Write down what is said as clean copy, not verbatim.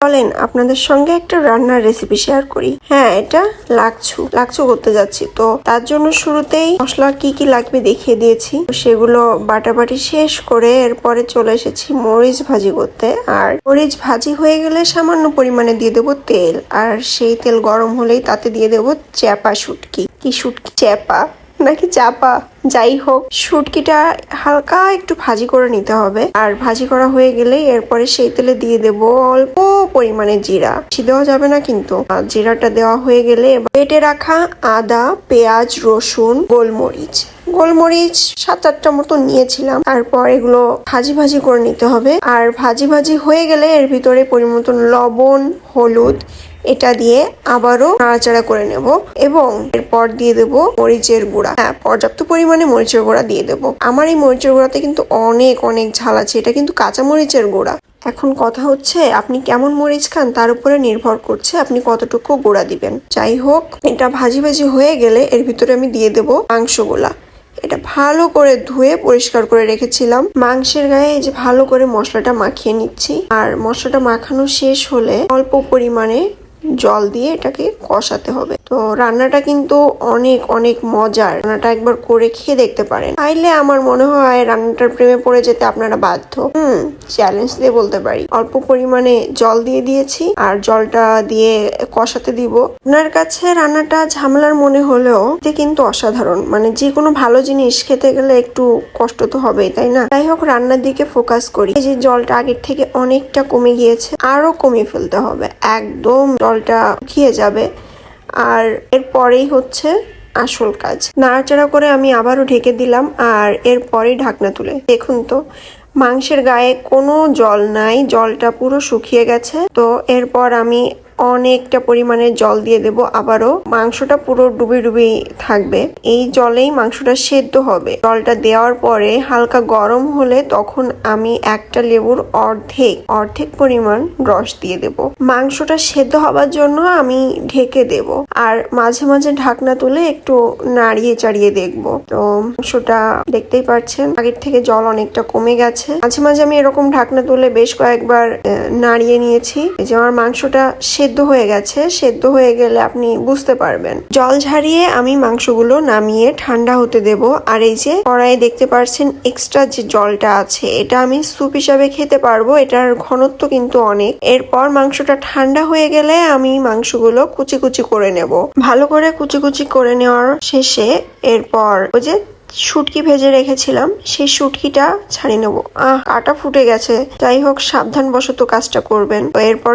বলেন আপনাদের সঙ্গে একটা রান্নার রেসিপি শেয়ার করি। হ্যাঁ, এটা লাকচু করতে যাচ্ছি। তো তার জন্য শুরুতেই মশলা কি কি লাগবে দেখিয়ে দিয়েছি, সেগুলো বাটাবাটি শেষ করে এরপরে চলে এসেছি মরিচ ভাজি করতে। আর মরিচ ভাজি হয়ে গেলে সামান্য পরিমাণে দিয়ে দেবো তেল, আর সেই তেল গরম হলেই তাতে দিয়ে দেবো চ্যাপা শুটকি। কি শুটকি, চ্যাপা নাকি চাপা, যাই হোক, শুটকিটা হালকা একটু ভাজি করে নিতে হবে। আর ভাজি করা হয়ে গেলে এরপরে সেই তেলে দিয়ে দেব অল্প পরিমাণে জিরা, বেশি দেওয়া যাবে না কিন্তু। জিরাটা দেওয়া হয়ে গেলে বেটে রাখা আদা, পেঁয়াজ, রসুন, গোলমরিচ 7-8টা মতো নিয়েছিলাম। তারপর এগুলো ভাজি করে নিতে হবে। আর ভাজি হয়ে গেলে এর ভিতরে পরিমতো লবণ, হলুদ এটা দিয়ে আবারও নাড়াচাড়া করে নেব এবং এরপর দিয়ে দেব মরিচের গুঁড়া। হ্যাঁ, পর্যাপ্ত পরিমাণে মরিচের গুঁড়া দিয়ে দেব। আমার এই মরিচের গুঁড়াতে কিন্তু অনেক ঝাল আছে, এটা কিন্তু কাঁচা মরিচের গুঁড়া। এখন কথা হচ্ছে আপনি কেমন মরিচ খান তার উপরে নির্ভর করছে আপনি কতটুকু গুঁড়া দিবেন। যাই হোক, এটা ভাজি হয়ে গেলে এর ভিতরে আমি দিয়ে দেব মাংসগুলা। এটা ভালো করে ধুয়ে পরিষ্কার করে রেখেছিলাম। মাংসের গায়ে যে ভালো করে মশলাটা মাখিয়ে নিচ্ছি। আর মশলাটা মাখানো শেষ হলে অল্প পরিমাণে জল দিয়ে এটাকে কষাতে হবে। তো রান্নাটা কিন্তু অনেক মজার। রান্নাটা একবার করে খেয়ে দেখতে পারেন। চাইলে আমার মনে হয় রান্নাটার প্রেমে পড়ে যেতে আপনারা বাধ্য। চ্যালেঞ্জ দিয়ে বলতে পারি। অল্প পরিমাণে জল দিয়ে দিয়েছি আর জলটা দিয়ে কষাতে দিব। আপনার কাছে রান্নাটা ঝামেলার মনে হলেও এটা কিন্তু অসাধারণ। মানে যে কোনো ভালো জিনিস খেতে গেলে একটু কষ্ট তো হবেই, তাই না? যাই হোক, রান্নার দিকে ফোকাস করি। এই যে জলটা আগের থেকে অনেকটা কমে গিয়েছে, আরো কমিয়ে ফেলতে হবে। একদম জলটা শুকিয়ে যাবে। আর এরপরেই হচ্ছে আসল কাজ। নাড়াচাড়া করে আমি আবারও ঢেকে দিলাম আর এরপরেই ঢাকনা তুলে দেখুন তো মাংসের গায়ে কোনো জল নাই, জলটা পুরো শুকিয়ে গেছে। তো এরপর আমি অনেকটা পরিমাণে জল দিয়ে দেব আবারও। মাংসটা পুরো ডুবি থাকবে, এই জলেই মাংসটা সেদ্ধ হবে। জলটা দেওয়ার পরে হালকা গরম হলে তখন আমি একটা লেবুর অর্ধেক পরিমাণ রস দিয়ে দেব। মাংসটা সেদ্ধ হবার জন্য আমি ঢেকে দেব আর মাঝে ঢাকনা তুলে একটু নাড়িয়ে চাড়িয়ে দেখব। তো মাংসটা দেখতেই পাচ্ছেন আগের থেকে জল অনেকটা কমে গেছে। মাঝে আমি এরকম ঢাকনা তুলে বেশ কয়েকবার নাড়িয়ে নিয়েছি। যে আমার মাংসটা সেদ্ধ হয়ে গেছে। সেদ্ধ হয়ে গেলে আপনি বুঝতে পারবেন। জল ঝারিয়ে আমি মাংসগুলো নামিয়ে ঠান্ডা হতে দেব। আর এই যে কড়াইয়ে দেখতে পাচ্ছেন এক্সট্রা যে জলটা আছে, এটা আমি স্যুপ হিসাবে খেতে পারবো। এটার ঘনত্ব কিন্তু অনেক। এরপর মাংসটা ঠান্ডা হয়ে গেলে আমি মাংসগুলো কুচি করে নেব। ভালো করে কুচি করে নেওয়ার শেষে এরপর ওই যে শুটকি ভেজে রেখেছিলাম সেই শুটকিটা ছাড়িয়ে নেবো। কাটা ফুটে গেছে। যাই হোক, সাবধানবশত কাজটা করবেন। তো এরপর